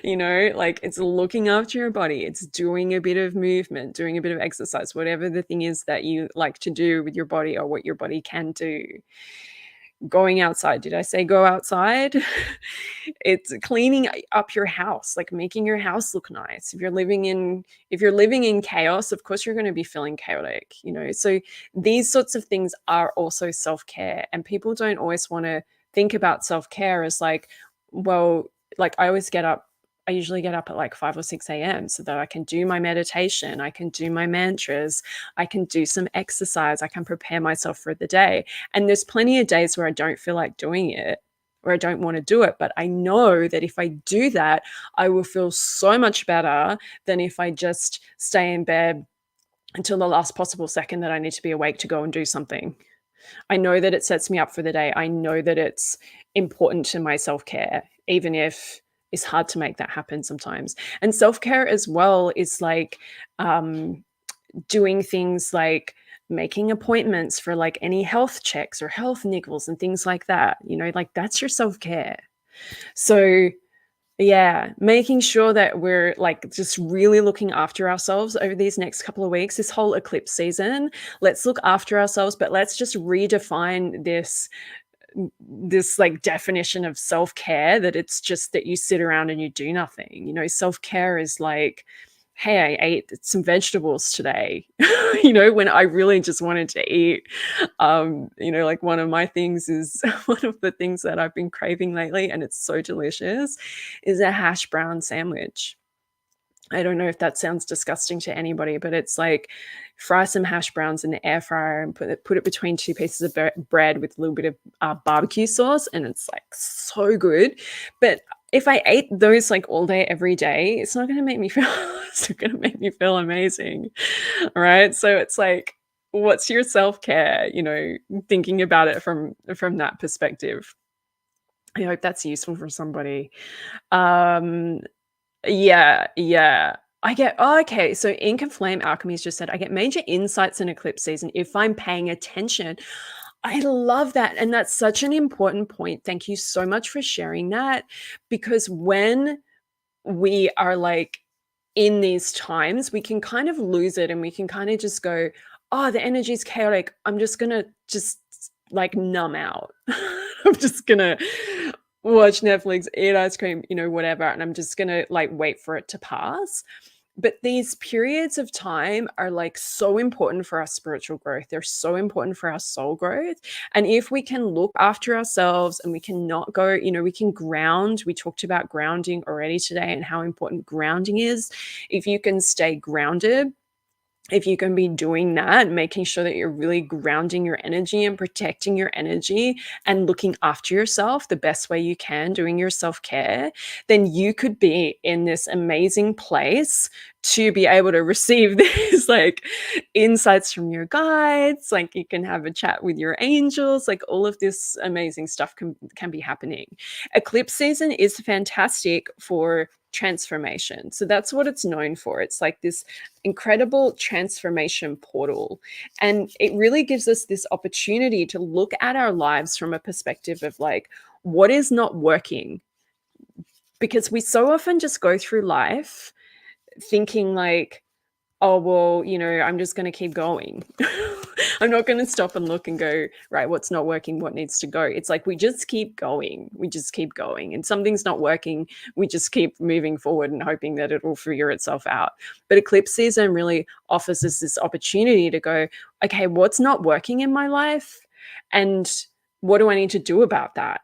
like it's looking after your body, it's doing a bit of movement, doing a bit of exercise, whatever the thing is that you like to do with your body or what your body can do. Going outside. Did I say go outside? It's cleaning up your house, like making your house look nice. If you're living in chaos, of course you're going to be feeling chaotic. So these sorts of things are also self-care, and people don't always want to think about self-care as like, well, like I usually get up at like 5 or 6 a.m. so that I can do my meditation, I can do my mantras, I can do some exercise, I can prepare myself for the day. And there's plenty of days where I don't feel like doing it, or I don't want to do it. But I know that if I do that, I will feel so much better than if I just stay in bed until the last possible second that I need to be awake to go and do something. I know that it sets me up for the day. I know that it's important to my self-care, even if it's hard to make that happen sometimes. And self-care as well is like doing things like making appointments for like any health checks or health niggles and things like that. Like that's your self-care. So yeah, making sure that we're like just really looking after ourselves over these next couple of weeks, this whole eclipse season. Let's look after ourselves, but let's just redefine this like definition of self-care, that it's just that you sit around and you do nothing. Self-care is like, hey, I ate some vegetables today, when I really just wanted to eat. Like one of my things is one of the things that I've been craving lately, and it's so delicious, is a hash brown sandwich. I don't know if that sounds disgusting to anybody, but it's like fry some hash browns in the air fryer and put it between two pieces of bread with a little bit of barbecue sauce, and it's like so good. But if I ate those like all day, every day, it's not going to make me feel. It's not going to make me feel amazing, right? So it's like, what's your self care? Thinking about it from that perspective. I hope that's useful for somebody. Um, yeah, yeah. Okay, so Ink and Flame Alchemy's just said, I get major insights in eclipse season if I'm paying attention. I love that. And that's such an important point. Thank you so much for sharing that. Because when we are like in these times, we can kind of lose it and we can kind of just go, oh, the energy is chaotic. I'm just going to just like numb out. I'm just going to watch Netflix, eat ice cream, whatever. And I'm just going to like wait for it to pass. But these periods of time are like so important for our spiritual growth. They're so important for our soul growth. And if we can look after ourselves and we can not go, we can ground. We talked about grounding already today and how important grounding is. If you can stay grounded, if you can be doing that, making sure that you're really grounding your energy and protecting your energy and looking after yourself the best way you can, doing your self-care, then you could be in this amazing place to be able to receive these like insights from your guides. Like you can have a chat with your angels, like all of this amazing stuff can be happening. Eclipse season is fantastic for transformation. So that's what it's known for. It's like this incredible transformation portal. And it really gives us this opportunity to look at our lives from a perspective of like, what is not working? because we so often just go through life thinking like, "Oh, well, I'm just gonna keep going." I'm not gonna stop and look and go, "Right, what's not working? What needs to go?" It's like we just keep going. We just keep going, and something's not working, we just keep moving forward and hoping that it'll figure itself out. But eclipse season really offers us this opportunity to go, "Okay, what's not working in my life, and what do I need to do about that?"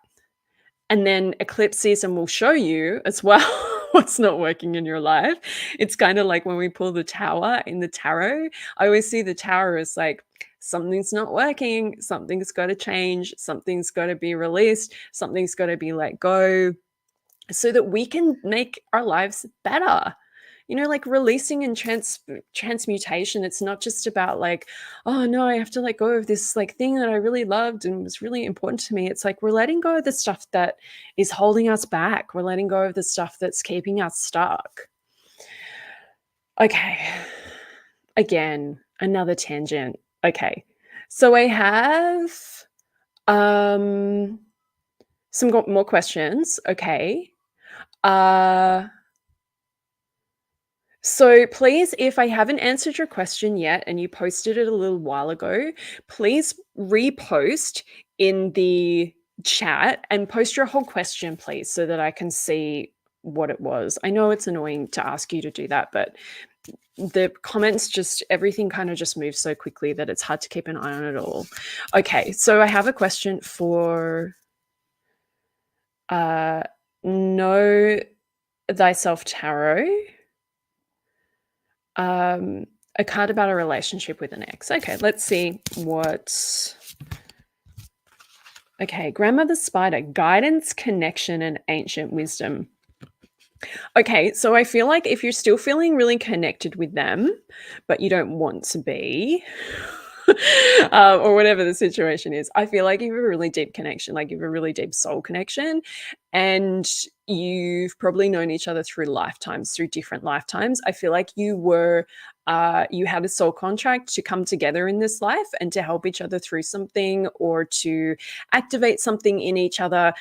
And then eclipse season will show you as well what's not working in your life. It's kind of like when we pull the tower in the tarot. I always see the tower as like something's not working, something's got to change, something's got to be released, something's got to be let go so that we can make our lives better. Like releasing and transmutation, it's not just about like, oh no, I have to let go of this like thing that I really loved and was really important to me. It's like we're letting go of the stuff that is holding us back. We're letting go of the stuff that's keeping us stuck. Okay. Again, another tangent. Okay. So I have um some more questions. Okay. Uh So please, if I haven't answered your question yet and you posted it a little while ago, please repost in the chat and post your whole question, please, so that I can see what it was. I know it's annoying to ask you to do that, but the comments everything kind of just moves so quickly that it's hard to keep an eye on it all. Okay, so I have a question for uh Know Thyself Tarot. Um, a card about a relationship with an ex. Okay, let's see what. Okay, Grandmother Spider, guidance, connection, and ancient wisdom. Okay, so I feel like if you're still feeling really connected with them, but you don't want to be, or whatever the situation is, I feel like you have a really deep connection, like you have a really deep soul connection, and you've probably known each other through lifetimes, through different lifetimes. I feel like you had a soul contract to come together in this life and to help each other through something or to activate something in each other.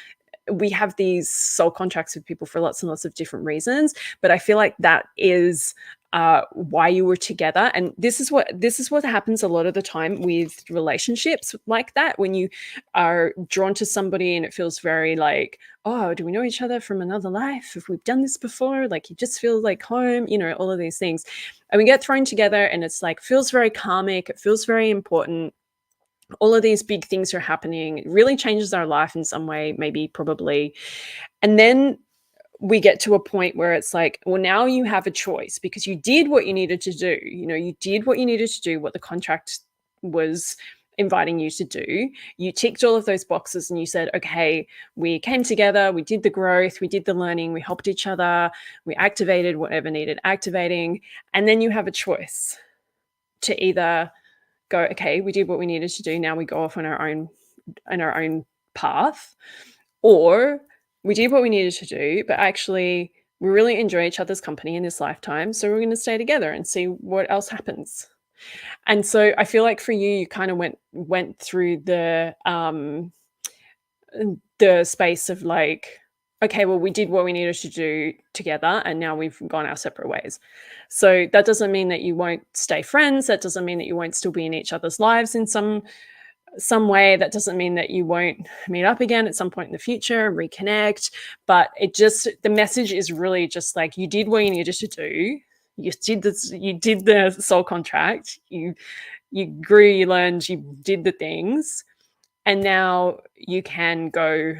We have these soul contracts with people for lots and lots of different reasons, but I feel like that is why you were together. And this is what happens a lot of the time with relationships like that, when you are drawn to somebody and it feels very like, oh, do we know each other from another life? If we've done this before, like you just feel like home, all of these things. And we get thrown together and it's like feels very karmic, it feels very important. All of these big things are happening. It really changes our life in some way, maybe, probably. And then we get to a point where it's like, well, now you have a choice because you did what you needed to do. You did what you needed to do, what the contract was inviting you to do. You ticked all of those boxes and you said, okay, we came together, we did the growth, we did the learning, we helped each other, we activated whatever needed activating. And then you have a choice to either go, okay, we did what we needed to do, now we go off on our own path, or we did what we needed to do, but actually we really enjoy each other's company in this lifetime, so we're going to stay together and see what else happens. And so I feel like for you, you kind of went through the space of like, okay, well, we did what we needed to do together and now we've gone our separate ways. So that doesn't mean that you won't stay friends. That doesn't mean that you won't still be in each other's lives in some way. That doesn't mean that you won't meet up again at some point in the future and reconnect. But the message is really just like, you did what you needed to do. You did the soul contract. You grew, you learned, you did the things. And now you can go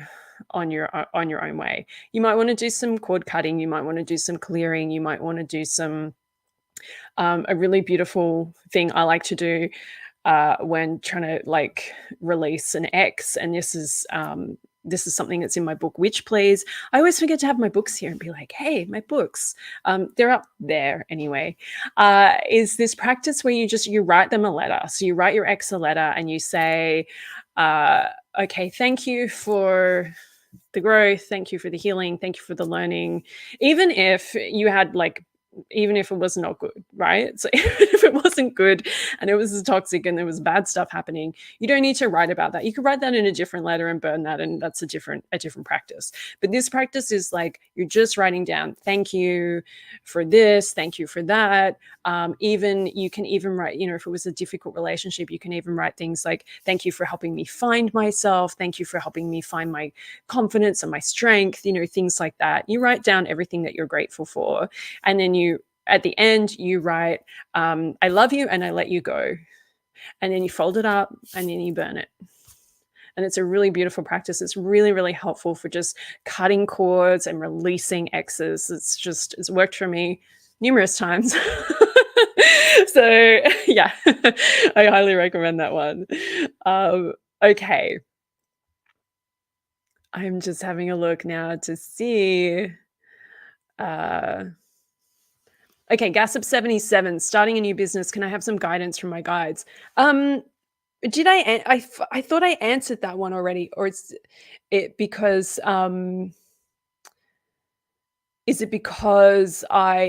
on your own way. You might want to do some cord cutting, you might want to do some clearing, you might want to do some a really beautiful thing I like to do when trying to like release an ex, and this is something that's in my book, Witch Please. I always forget to have my books here and be like, hey, my books. They're up there anyway. Is this practice where you write them a letter. So you write your ex a letter and you say, okay, thank you for the growth, thank you for the healing, thank you for the learning. Even if you had like even if it was not good, right? So even if it wasn't good and it was toxic and there was bad stuff happening, you don't need to write about that. You could write that in a different letter and burn that, and that's a different practice. But this practice is like you're just writing down, thank you for this, thank you for that. Even you can even write, if it was a difficult relationship, you can even write things like, thank you for helping me find myself, thank you for helping me find my confidence and my strength, things like that. You write down everything that you're grateful for, and then at the end you write, I love you and I let you go, and then you fold it up and then you burn it. And it's a really beautiful practice. It's really, really helpful for just cutting cords and releasing exes. It's worked for me numerous times. So yeah, I highly recommend that one. Okay. I'm just having a look now to see. Uh, okay, Gossip77, starting a new business. Can I have some guidance from my guides? Did I thought I answered that one already, or is it because I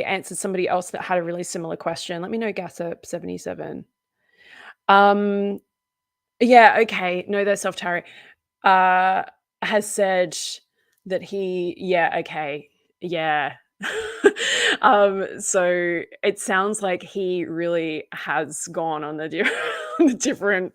answered somebody else that had a really similar question? Let me know, Gossip77. Um, yeah, okay. No, they're self-tarot. Uh, has said that yeah, okay. Yeah. So it sounds like he really has gone on on the different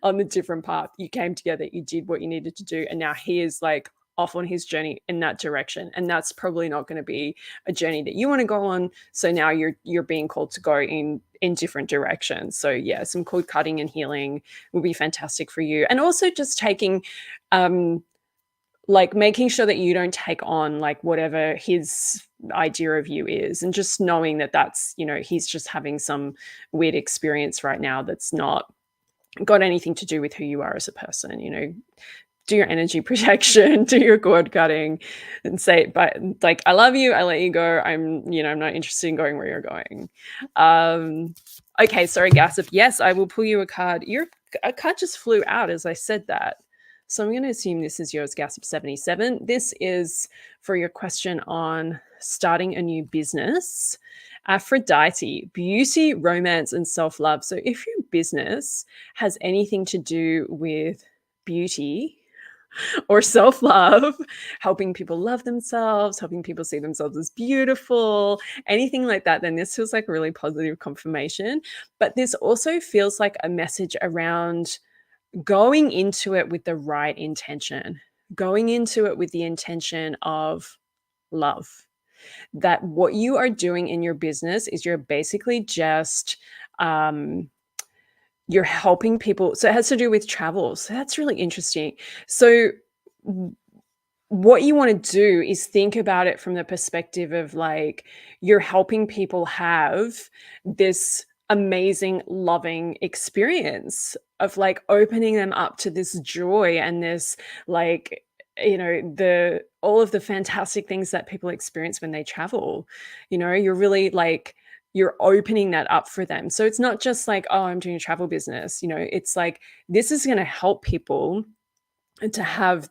on the different path. You came together, you did what you needed to do, and now he is like off on his journey in that direction. And that's probably not going to be a journey that you want to go on. So now you're being called to go in different directions. So yeah, some cord cutting and healing will be fantastic for you. And also just taking like making sure that you don't take on like whatever his idea of you is, and just knowing that that's, he's just having some weird experience right now that's not got anything to do with who you are as a person. Do your energy protection, do your cord cutting, and say, but like, I love you, I let you go. I'm not interested in going where you're going. Okay, sorry, Gossip. Yes, I will pull you a card. A card just flew out as I said that. So I'm going to assume this is yours, Gossip77. This is for your question on starting a new business. Aphrodite, beauty, romance, and self-love. So if your business has anything to do with beauty or self-love, helping people love themselves, helping people see themselves as beautiful, anything like that, then this feels like a really positive confirmation. But this also feels like a message around going into it with the right intention, going into it with the intention of love. That what you are doing in your business is you're basically just you're helping people. So it has to do with travel. So that's really interesting. So what you want to do is think about it from the perspective of like you're helping people have this amazing loving experience of like opening them up to this joy and this like the all of the fantastic things that people experience when they travel. You're really like you're opening that up for them. So it's not just like, oh, I'm doing a travel business. It's like this is going to help people to have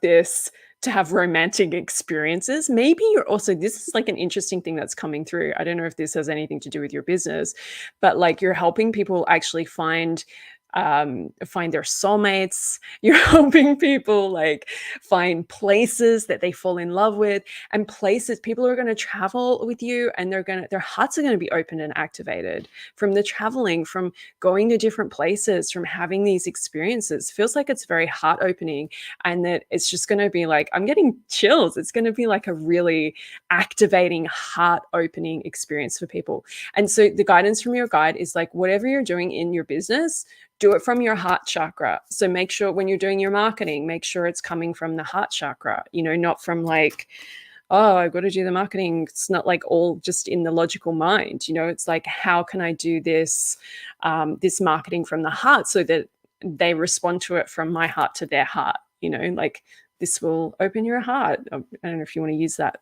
romantic experiences. Maybe you're also, this is like an interesting thing that's coming through. I don't know if this has anything to do with your business, but like you're helping people actually find their soulmates. You're helping people like find places that they fall in love with, and places people are going to travel with you, and their hearts are going to be opened and activated from the traveling, from going to different places, from having these experiences. Feels like it's very heart opening, and that it's just going to be like, I'm getting chills. It's going to be like a really activating, heart opening experience for people. And so the guidance from your guide is like, whatever you're doing in your business, do it from your heart chakra. So make sure when you're doing your marketing, make sure it's coming from the heart chakra, not from like, oh, I've got to do the marketing. It's not like all just in the logical mind. It's like, how can I do this marketing from the heart so that they respond to it from my heart to their heart, like this will open your heart. I don't know if you want to use that,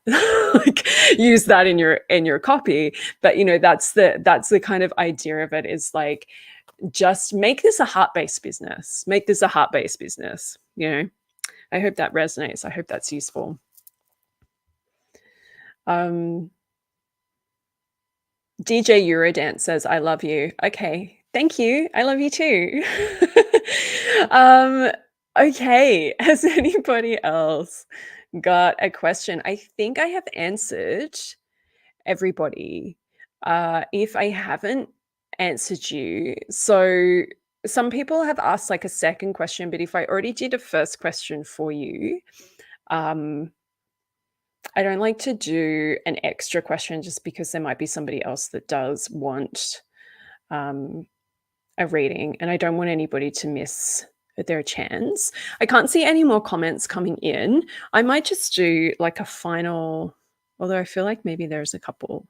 like use that in your copy, but that's the kind of idea of it, is like, just make this a heart-based business. Make this a heart-based business. I hope that resonates. I hope that's useful. DJ Eurodance says, "I love you." Okay, thank you. I love you too. Um, okay, has anybody else got a question? I think I have answered everybody. If I haven't answered you, so some people have asked like a second question, but if I already did a first question for you, um, I don't like to do an extra question just because there might be somebody else that does want um, a reading, and I don't want anybody to miss their chance. I can't see any more comments coming in. I might just do like a final, although I feel like maybe there's a couple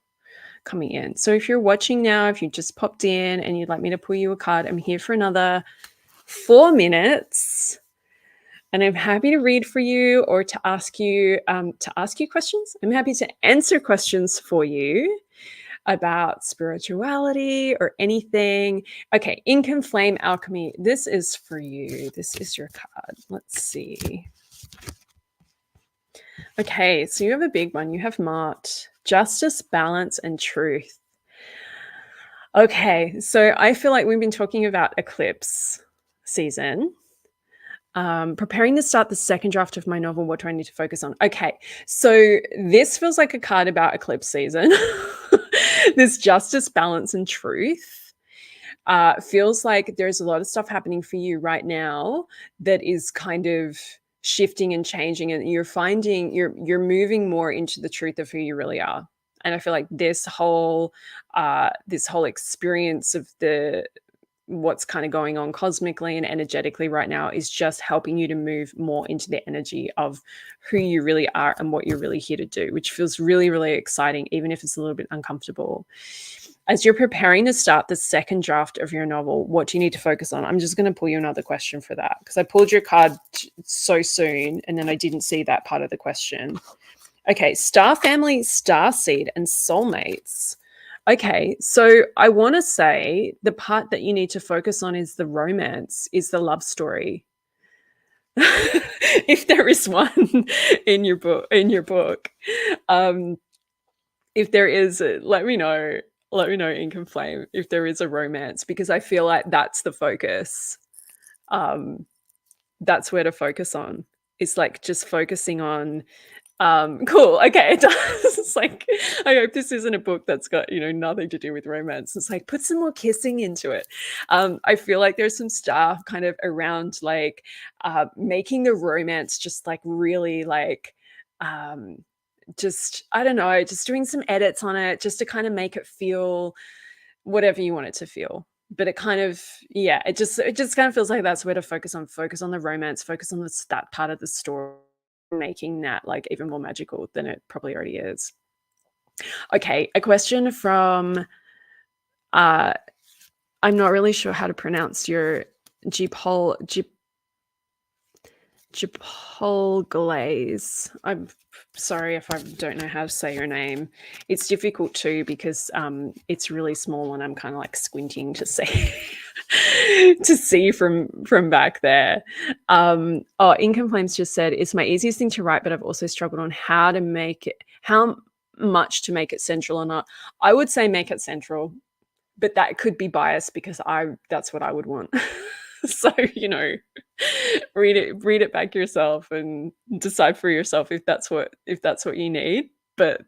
coming in. So if you're watching now, if you just popped in and you'd like me to pull you a card, I'm here for another 4 minutes. And I'm happy to read for you or to ask you questions. I'm happy to answer questions for you about spirituality or anything. Okay, Ink Flame Alchemy. This is for you. This is your card. Let's see. Okay, so you have a big one. You have Mart. Justice, balance, and truth. Okay, so I feel like we've been talking about eclipse season. Preparing to start the second draft of my novel. What do I need to focus on? Okay, so this feels like a card about eclipse season. This justice, balance, and truth feels like there's a lot of stuff happening for you right now that is kind of shifting and changing, and you're finding you're moving more into the truth of who you really are. And I feel like this whole experience of the what's kind of going on cosmically and energetically right now is just helping you to move more into the energy of who you really are and what you're really here to do, which feels really, really exciting, even if it's a little bit uncomfortable. As you're preparing to start the second draft of your novel, what do you need to focus on? I'm just going to pull you another question for that because I pulled your card so soon and then I didn't see that part of the question. Okay, star family, star seed, and soulmates. Okay, so I want to say the part that you need to focus on is the romance, is the love story. If there is one in your book. Um, if there is, let me know. Let me know, Ink and Flame, if there is a romance, because I feel like that's the focus. Um, that's where to focus on. It's like just focusing on cool. Okay, it does. It's like, I hope this isn't a book that's got, nothing to do with romance. It's like, put some more kissing into it. I feel like there's some stuff kind of around like making the romance just like really like just, I don't know, just doing some edits on it just to kind of make it feel whatever you want it to feel. But it kind of, yeah, it just kind of feels like that's where to focus on the romance, focus on that part of the story, making that like even more magical than it probably already is. Okay, a question from I'm not really sure how to pronounce your Gpol Gpol Glaze. I'm sorry if I don't know how to say your name. It's difficult too because it's really small and I'm kind of like squinting to see to see from back there. Oh, Income Flames just said it's my easiest thing to write, but I've also struggled on how much to make it central or not. I would say make it central, but that could be biased because that's what I would want. So, read it back yourself and decide for yourself if that's what you need. But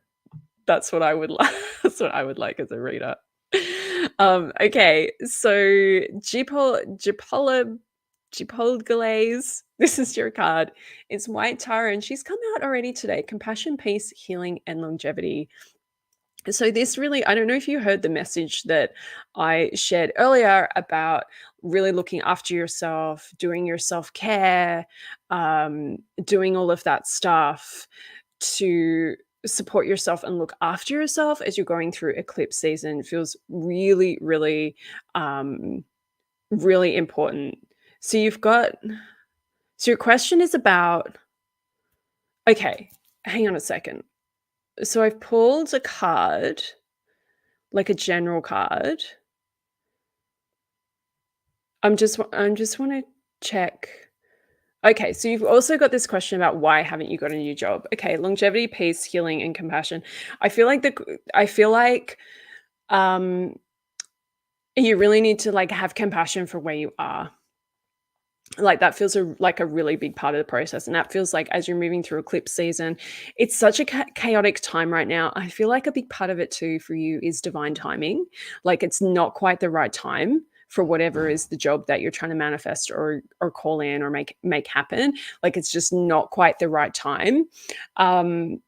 that's what I would like. That's what I would like as a reader. Okay, so Gipol Glaze, this is your card. It's White Tara, and she's come out already today. Compassion, peace, healing, and longevity. So this really, I don't know if you heard the message that I shared earlier about really looking after yourself, doing your self-care, doing all of that stuff to support yourself and look after yourself as you're going through eclipse season feels really, really, really important. So your question is about, okay, hang on a second. So I've pulled a card, like a general card. I'm just wanna check. Okay, so you've also got this question about why haven't you got a new job? Okay, longevity, peace, healing, and compassion. I feel like Um, you really need to, like, have compassion for where you are. Like, that feels like a really big part of the process, and that feels like as you're moving through eclipse season, it's such a chaotic time right now. I feel like a big part of it too for you is divine timing. Like, it's not quite the right time for whatever is the job that you're trying to manifest or call in or make happen. Like, it's just not quite the right time. Um,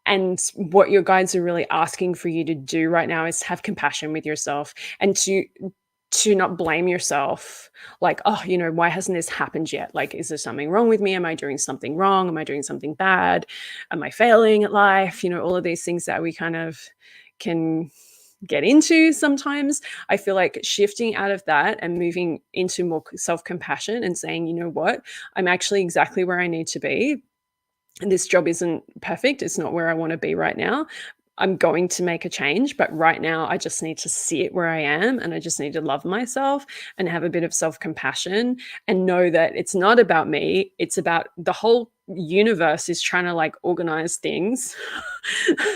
and what your guides are really asking for you to do right now is have compassion with yourself and to not blame yourself, like, oh, why hasn't this happened yet? Like, is there something wrong with me? Am I doing something wrong? Am I doing something bad? Am I failing at life? All of these things that we kind of can get into sometimes. I feel like shifting out of that and moving into more self compassion and saying, you know what, I'm actually exactly where I need to be. And this job isn't perfect. It's not where I want to be right now. I'm going to make a change, but right now I just need to sit where I am and I just need to love myself and have a bit of self-compassion and know that it's not about me. It's about the whole universe is trying to like organize things.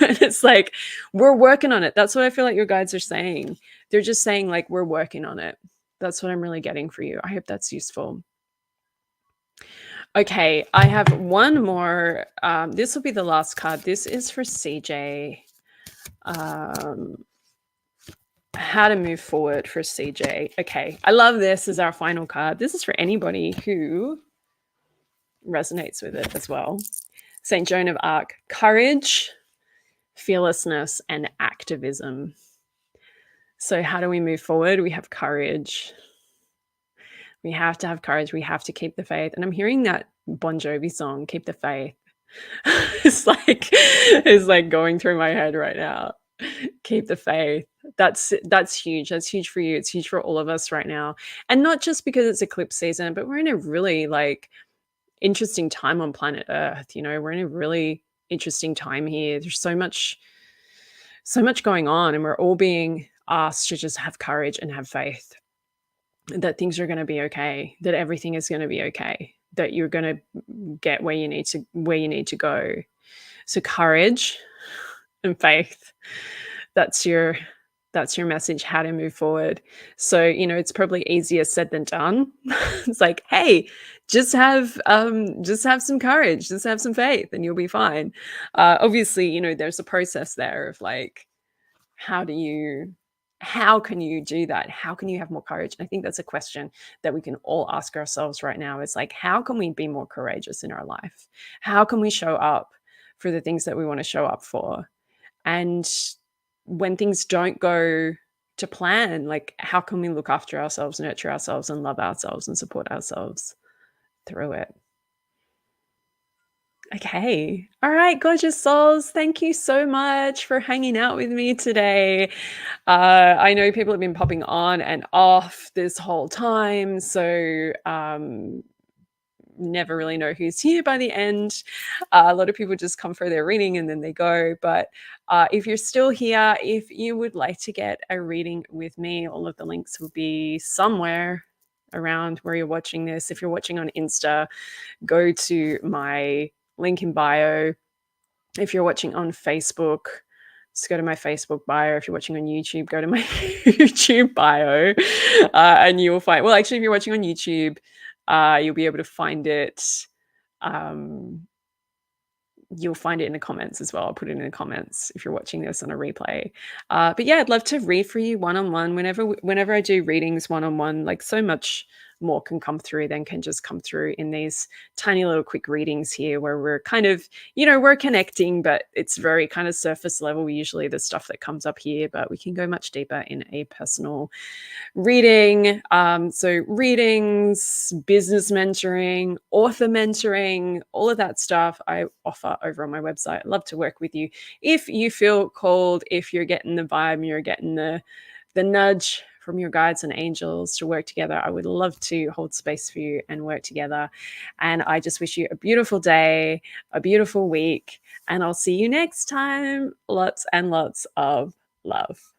And it's like, we're working on it. That's what I feel like your guides are saying. They're just saying, like, we're working on it. That's what I'm really getting for you. I hope that's useful. Okay, I have one more. This will be the last card. This is for CJ. Um, how to move forward for CJ. Okay, I love this as our final card. This is for anybody who resonates with it as well. St. Joan of Arc, courage, fearlessness, and activism. So, how do we move forward? We have courage. We have to have courage. We have to keep the faith. And I'm hearing that Bon Jovi song, Keep the Faith. It's like going through my head right now. Keep the faith. That's huge. That's huge for you. It's huge for all of us right now. And not just because it's eclipse season, but we're in a really like interesting time on planet Earth. We're in a really interesting time here. There's so much going on, and we're all being asked to just have courage and have faith that things are going to be okay, that everything is going to be okay, that you're going to get where you need to go. So courage and faith. That's your message, how to move forward. So, it's probably easier said than done. It's like, hey, just have some courage, just have some faith and you'll be fine. Obviously, there's a process there of like, how can you do that? How can you have more courage? I think that's a question that we can all ask ourselves right now. Is like, how can we be more courageous in our life? How can we show up for the things that we want to show up for? And when things don't go to plan, like, how can we look after ourselves, nurture ourselves, and love ourselves and support ourselves through it? Okay. All right, gorgeous souls. Thank you so much for hanging out with me today. I know people have been popping on and off this whole time. So, never really know who's here by the end. A lot of people just come for their reading and then they go. But if you're still here, if you would like to get a reading with me, all of the links will be somewhere around where you're watching this. If you're watching on Insta, go to my link in bio. If you're watching on Facebook, just go to my Facebook bio. If you're watching on YouTube, go to my YouTube bio, and you will find. Well, actually, if you're watching on YouTube, you'll be able to find it. You'll find it in the comments as well. I'll put it in the comments if you're watching this on a replay. But yeah, I'd love to read for you one-on-one whenever I do readings one-on-one. Like, so much more can come through than can just come through in these tiny little quick readings here where we're kind of, we're connecting, but it's very kind of surface level, usually the stuff that comes up here, but we can go much deeper in a personal reading. So readings, business mentoring, author mentoring, all of that stuff I offer over on my website. I'd love to work with you if you feel called, if you're getting the vibe, you're getting the nudge from your guides and angels to work together. I would love to hold space for you and work together. And I just wish you a beautiful day, a beautiful week, and I'll see you next time. Lots and lots of love.